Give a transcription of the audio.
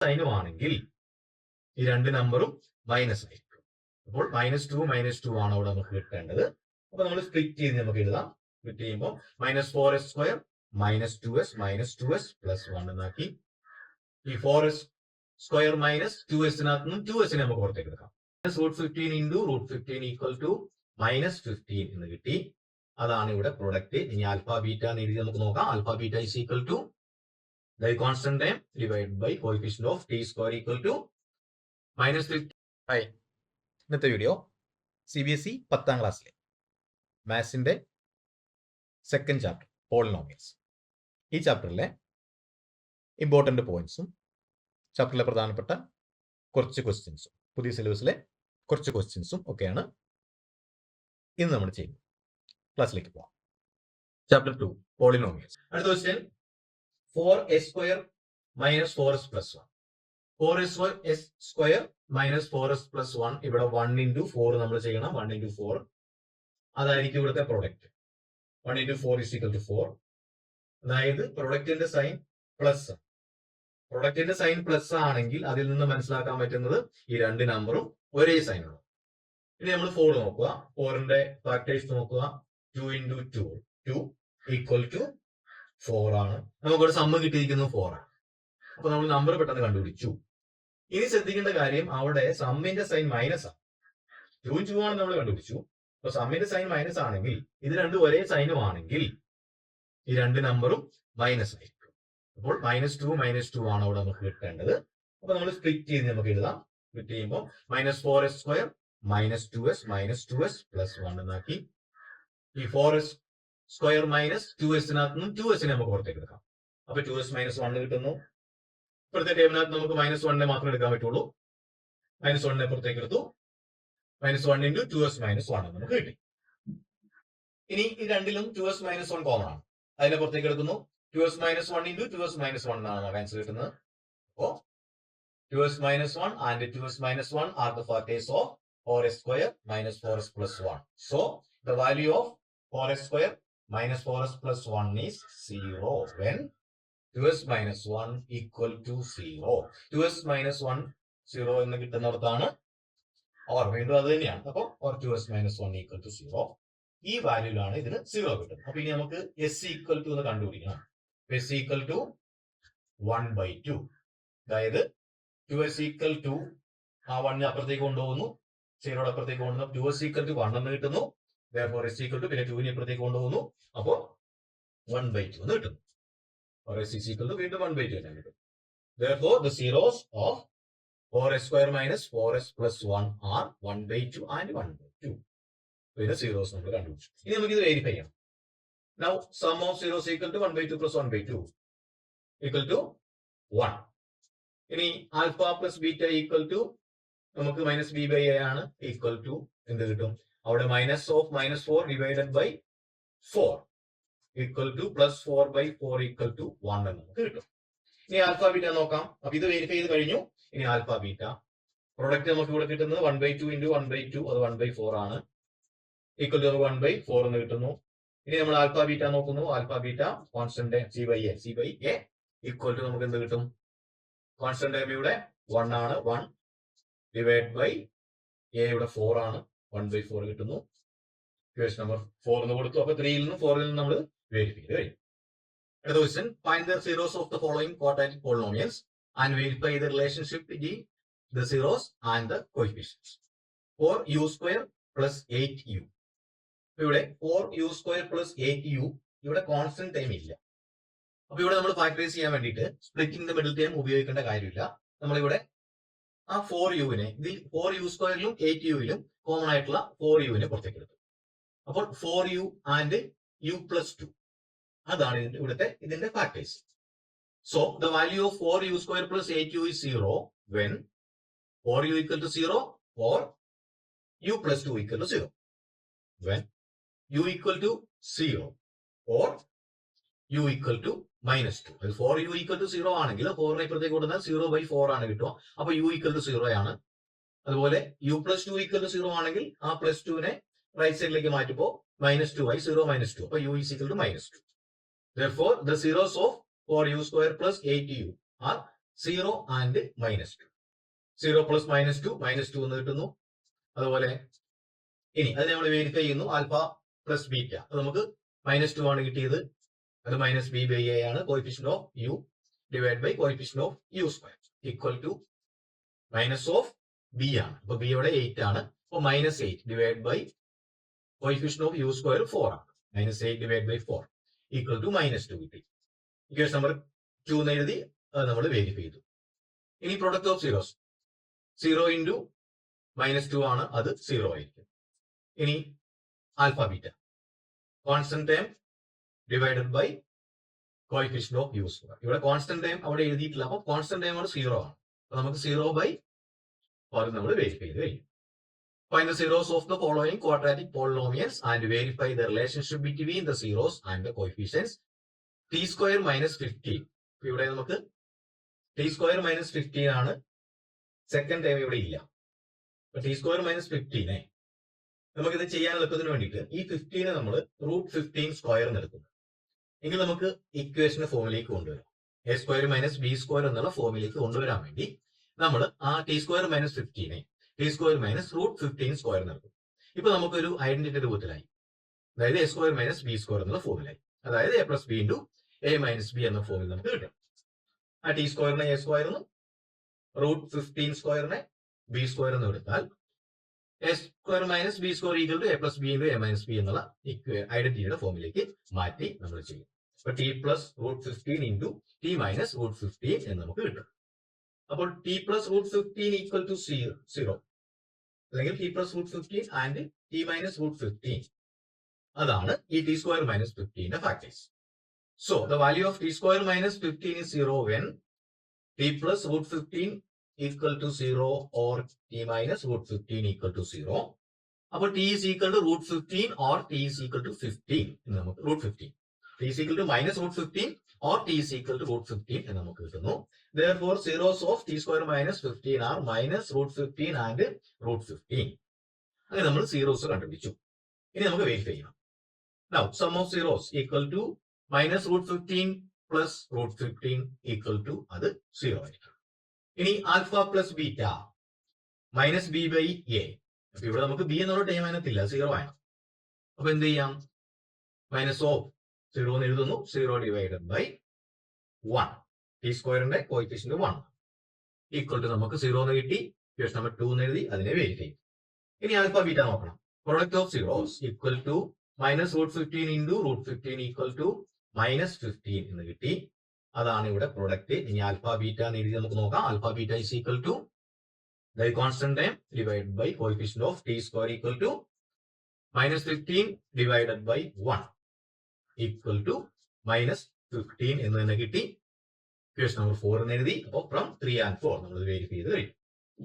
സൈനും ആണെങ്കിൽ ഈ രണ്ട് നമ്പറും മൈനസ് ആയിരിക്കും. അപ്പോൾ -2 ആണ് അവിടെ നമുക്ക് കിട്ടേണ്ടത്. അപ്പൊ നമ്മൾ സ്പ്ലിറ്റ് ചെയ്ത് നമുക്ക് എഴുതാം. സ്പ്ലിറ്റ് ചെയ്യുമ്പോൾ -4s² -2s പ്ലസ് 1 എന്നാക്കി. ഈ 4s² -2s-നകത്ത് നിന്നും 2s നമുക്ക് പുറത്തേക്ക് എടുക്കാം. √15 × √15 -15 എന്ന് കിട്ടി. അതാണ് ഇവിടെ പ്രൊഡക്റ്റ്. ഇനി ആൽഫ ബീറ്റ എന്ന് എഴുതി നമുക്ക് നോക്കാം. Alpha beta is equal to the constant time divided by coefficient of t² equal to -50. Hi, ഇന്നത്തെ വീഡിയോ CBSE 10ാം ക്ലാസ്സിലെ മാത്സിന്റെ സെക്കൻഡ് ചാപ്റ്റർ പോളിനോമിയൽസ്. ഈ ചാപ്റ്ററിലെ ഇമ്പോർട്ടന്റ് പോയിന്റ്സും ചാപ്റ്ററിലെ പ്രധാനപ്പെട്ട കുറച്ച് ക്വസ്റ്റ്യൻസും പുതിയ സിലബസിലെ കുറച്ച് ക്വസ്റ്റ്യൻസും ഒക്കെയാണ് ഇന്ന് നമ്മൾ ചെയ്യുന്നത്. ക്ലാസ്സിലേക്ക് പോവാം. Chapter 2 polynomials. അടുത്ത question 4s² -4s + 1. 4s² -4s + 1. ഇവിടെ 1 × 4 നമ്മൾ ചെയ്യണം. 1 × 4 അതായിരിക്കും ഇവിടുത്തെ പ്രൊഡക്റ്റ്. 1 × 4 = 4. അതായത് പ്രൊഡക്റ്റിന്റെ സൈൻ പ്ലസ്. പ്രൊഡക്റ്റിന്റെ സൈൻ പ്ലസ് ആണെങ്കിൽ അതിൽ നിന്ന് മനസ്സിലാക്കാൻ പറ്റുന്നത് ഈ രണ്ട് നമ്പറും ഒരേ സൈനാണ്. ഇനി നമ്മൾ 4 നോക്കുക. 4ന്റെ ഫാക്ടേഴ്സ് നോക്കുക. 2 × 2 2 = 4 ആണ്. നമുക്കൊരു സമ്മ് കിട്ടിയിരിക്കുന്നു 4 ആണ്. അപ്പൊ നമ്മൾ നമ്പർ പെട്ടെന്ന് കണ്ടുപിടിച്ചു. ഇനി ശ്രദ്ധിക്കേണ്ട കാര്യം, അവിടെ സമ്മിന്റെ സൈൻ മൈനസ് ആണ്. 2 2 ആണ് നമ്മൾ കണ്ടുപിടിച്ചു. അപ്പൊ സമ്മിന്റെ സൈൻ മൈനസ് ആണെങ്കിൽ ഇത് രണ്ടും ഒരേ സൈനും ആണെങ്കിൽ ഈ രണ്ട് നമ്പറും മൈനസ് ആയിരിക്കും. അപ്പോൾ -2 ആണ് അവിടെ നമുക്ക് കിട്ടേണ്ടത്. അപ്പൊ നമ്മൾ സ്പ്ലിറ്റ് ചെയ്ത് നമുക്ക് എഴുതാം. സ്പ്ലിറ്റ് ചെയ്യുമ്പോൾ -4s² -2s പ്ലസ് 1 എന്നാക്കി. ഈ 4s² -2s-നകത്ത് നിന്നും 2s നമുക്ക് പുറത്തേക്ക് എടുക്കാം. അപ്പൊ 2s - 1 കിട്ടുന്നു. ഇപ്പോഴത്തെ ടേബിളിനകത്ത് നമുക്ക് -1 മാത്രമേ എടുക്കാൻ പറ്റുള്ളൂ. -1 പുറത്തേക്ക് എടുത്തു. -1 × 2s - 1 നമുക്ക് കിട്ടി. ഇനി ഈ രണ്ടിലും 2s - 1 കോമൺ ആണ്. അതിനെ പുറത്തേക്ക് എടുക്കുന്നു. 2s - 1 × 2s - 1 എന്നാണ് നമുക്ക് ആൻസർ കിട്ടുന്നത്. അപ്പോ 2s - 1 and 2s - 1 are the factors of 4s² -4s + 1. So the value of 4s² -4s + 1 is 0 when 2s - 1 = 0. 2s - 1 0 എന്ന് കിട്ടുന്നിടത്താണ് വീണ്ടും അത് തന്നെയാണ്. അപ്പൊ 2s - 1 = 0. ഈ വാല്യൂലാണ് ഇതിന് 0 കിട്ടുന്നത്. അപ്പൊ ഇനി നമുക്ക് s = എന്ന് കണ്ടുപിടിക്കണം. s = 1/2. അതായത് 2s = ആ 1 അപ്പുറത്തേക്ക് കൊണ്ടുപോകുന്നു. 0 അപ്പുറത്തേക്ക് കൊണ്ടുവന്നു. 2s = 1 എന്ന് കിട്ടുന്നു. Therefore s = പിന്നെ 2 ഇപ്പുറത്തേക്ക് കൊണ്ടുപോകുന്നു. അപ്പോ 1/2 എന്ന് കിട്ടുന്നു. s = വീണ്ടും 1/2 തന്നെ കിട്ടും. Therefore the zeros of 4s² -4s + 1 are 1/2 and 1/2. ഇതിന്റെ സീറോസ് നമ്മൾ കണ്ടുപിടിച്ചു. ഇനി നമുക്ക് ഇത് വെരിഫൈ ചെയ്യാം. Now sum of zeros = 1/2 + 1/2 = 1. ഇനി ആൽഫ + ബീറ്റ = നമുക്ക് -b/a ആണ്. = എന്ത് കിട്ടും? അവിടെ -4 ഡിവൈഡഡ് ബൈ 4 = +4/4 = 1 എന്ന് നമുക്ക് കിട്ടും. ഇനി ആൽഫ ബീറ്റ നോക്കാം. അപ്പൊ ഇത് വെരിഫൈ ചെയ്ത് കഴിഞ്ഞു. ഇനി ആൽഫ ബീറ്റ പ്രൊഡക്റ്റ് നമുക്ക് ഇവിടെ കിട്ടുന്നത് 1/2 × 1/2 അത് 1/4 ആണ്. = 1/4 എന്ന് കിട്ടുന്നു. ഇനി നമ്മൾ ആൽഫ ബീറ്റ നോക്കുന്നു. ആൽഫ ബീറ്റ കോൺസ്റ്റന്റ് c/a = നമുക്ക് എന്ത് കിട്ടും? കോൺസ്റ്റന്റ് ടൈം ഇവിടെ 1 ആണ്. 1 ഡിവൈഡ് ബൈ a ഇവിടെ 4 ആണ്. 1/4 കിട്ടുന്നു. ക്വസ്റ്റ്യൻ നമ്പർ 4 എന്ന് കൊടുത്തു. അപ്പൊ 3 ൽ നിന്നും 4 ൽ നിന്നും നമ്മൾ വെരിഫൈ ചെയ്ത് കഴിഞ്ഞു. അടുത്ത question, find the zeros of the following quadratic polynomials and verify the relationship between the zeros and the coefficients. 4u² + 8u. ഇവിടെ 4u² + 8u ഇവിടെ കോൺസ്റ്റന്റ് ടൈം ഇല്ല. അപ്പൊ ഇവിടെ നമ്മൾ ഫാക്ടറൈസ് ചെയ്യാൻ വേണ്ടിയിട്ട് സ്പ്ലിറ്റിംഗ് ദ മിഡിൽ ടൈം ഉപയോഗിക്കേണ്ട കാര്യമില്ല. നമ്മളിവിടെ ആ 4uവിനെ ഇതിൽ 4u² 8uവിലും കോമൺ ആയിട്ടുള്ള 4uവിനെ പുറത്തേക്ക് എടുത്തു. അപ്പോൾ 4u and u + 2 അതാണ് ഇവിടുത്തെ ഇതിന്റെ factors. So the value of 4u² + 8u is 0 when 4u = 0 or u + 2 = 0. When u = 0 or u = -2. 4u = 0 ആണെങ്കിൽ 4നെ ഇപ്പുറത്തേക്ക് കൊടുത്താൽ 0/4 ആണ് കിട്ടുക. അപ്പൊ u = 0 ആണ്. അതുപോലെ u + 2 = 0 ആണെങ്കിൽ ആ +2നെ റൈറ്റ് സൈഡിലേക്ക് മാറ്റുമ്പോൾ -2 ആയി. 0 - 2. അപ്പൊ u = -2. Therefore the zeros of 4u² + 8u are 0 and -2. 0 plus -2 എന്ന് കിട്ടുന്നു. അതുപോലെ ഇനി അത് നമ്മൾ വെരിഫൈ ചെയ്യുന്നു. ആൽഫ പ്ലസ് ബീറ്റ അത് നമുക്ക് -2 ആണ് കിട്ടിയത്. അത് മൈനസ് ബി ബൈ എ ആണ്. Coefficient of u divide by coefficient of u square equal to minus of b ആണ്. അപ്പൊ ബി ഇവിടെ 8 ആണ്. അപ്പൊ -8 divide by coefficient of u square 4 ആണ്. -8 ഡിവൈഡ് ബൈ 4 ഈക്വൽ ടു -2 കിട്ടി. ഇക്വേഷൻ നമ്പർ 2 എന്ന് എഴുതി അത് നമ്മൾ വെരിഫൈ ചെയ്തു. ഇനി പ്രൊഡക്റ്റ് ഓഫ് സീറോസ് 0 ഇൻറ്റു -2 ആണ്. അത് 0 ആയിരിക്കും. ഇനി alpha beta constant term divided by coefficient of u square. ഇവിടെ കോൺസ്റ്റന്റ് ടൈം അവിടെ എഴുതിയിട്ടില്ല. അപ്പൊ കോൺസ്റ്റന്റ് ടൈം അവിടെ 0 ആണ്. അപ്പൊ നമുക്ക് 0 ബൈ നമ്മൾ വെരിഫൈ ചെയ്ത് കഴിഞ്ഞു. Find the zeros of the following quadratic polynomials and verify the relationship between the zeros and the coefficients. T square minus 15. ഇവിടെ നമുക്ക് t square minus 15 ആണ്. സെക്കൻഡ് ടൈം ഇവിടെ ഇല്ല. അപ്പൊ t square minus 15 നമുക്കിത് ചെയ്യാൻ എളുപ്പത്തിന് വേണ്ടിയിട്ട് ഈ 15 നമ്മൾ √15 സ്ക്വയർ എന്ന് എടുക്കുന്നു. എങ്കിൽ നമുക്ക് ഇക്വേഷന്റെ ഫോമിലേക്ക് കൊണ്ടുവരാം. A square minus b square എന്നുള്ള ഫോമിലേക്ക് കൊണ്ടുവരാൻ വേണ്ടി നമ്മൾ ആ T square minus 15 T square minus √15 square നടക്കും. ഇപ്പൊ നമുക്കൊരു ഐഡന്റിറ്റി രൂപത്തിലായി. അതായത് A square minus b square എന്നുള്ള ഫോമിലായി. അതായത് A plus b into a minus B എന്ന ഫോമിൽ നമുക്ക് കിട്ടും. ആ ടി സ്ക്വയറിനെ എ സ്ക്വയർ എന്നും √15 സ്ക്വയറിനെ ബി സ്ക്വയർ എന്നും എടുത്താൽ a square minus b square equal to a plus b into a minus b എന്നുള്ള ഐഡന്റിറ്റിയുടെ ഫോമിലേക്ക് മാറ്റി നമ്മൾ ചെയ്യും. അപ്പൊ t plus √15 into t minus √15 എന്ന് നമുക്ക് കിട്ടും. അപ്പോൾ ടി പ്ലസ് √15 ഈക്വൽ ടു 0 അല്ലെങ്കിൽ T plus √15 and T minus √15 അതാണ് ഈ T square minus 15 factors. So the value of t square minus 15 is 0 when T plus √15 equal to 0 or t minus √15 equal to 0. അപ്പോൾ t is equal to √15 or t is equal to 15 എന്ന് നമുക്ക് √15 t is equal to minus √15 or t is equal to √15 എന്ന് നമുക്ക് കിട്ടുന്നു. Therefore zeros of t square minus 15 are minus √15 and √15. അങ്ങനെ നമ്മൾ zeros കണ്ടുപിടിച്ചു. ഇനി നമുക്ക് വെരിഫൈ ചെയ്യണം. Now sum of zeros equal to minus √15 plus √15 equal to അത് 0 ആയിരിക്കും. ഇനി alpha plus beta minus b by a. അപ്പൊ ഇവിടെ നമുക്ക് ബി എന്നുള്ള ടൈം അതിനകത്തില്ല, 0 ആണ്. അപ്പൊ എന്ത് ചെയ്യാം? മൈനസ് ഓഫ് 0 എന്ന് എഴുതുന്നു. 0 ഡിവൈഡഡ് ബൈ 1 ടി സ്ക്വയറിന്റെ കോയിഫിഷ്യന്റ് 1 ഈക്വൽ ടു നമുക്ക് 0 എന്ന് കിട്ടി. ഇക്വേഷൻ നമ്പർ 2 എന്ന് എഴുതി അതിനെ വെരിഫൈ ചെയ്യും. ഇനി ആൽഫ ബീറ്റ നോക്കണം. Product of zeros equal to minus √15 into √15 equal to minus 15 എന്ന് കിട്ടി. അതാണ് ഇവിടെ പ്രൊഡക്റ്റ്. ഇനി ആൽഫ ബീറ്റ എന്ന് എഴുതി നമുക്ക് നോക്കാം. Alpha beta is equal to the constant time divide by coefficient of t square equal to minus 15 divided by 1 equal to minus 15 എന്ന് തന്നെ കിട്ടി. ഇക്വേഷൻ നമ്പർ 4 എന്ന് എഴുതി. അപ്പോൾ ഫ്രം 3 and 4 നമ്മൾ വെരിഫൈ ചെയ്ത് കഴിഞ്ഞു.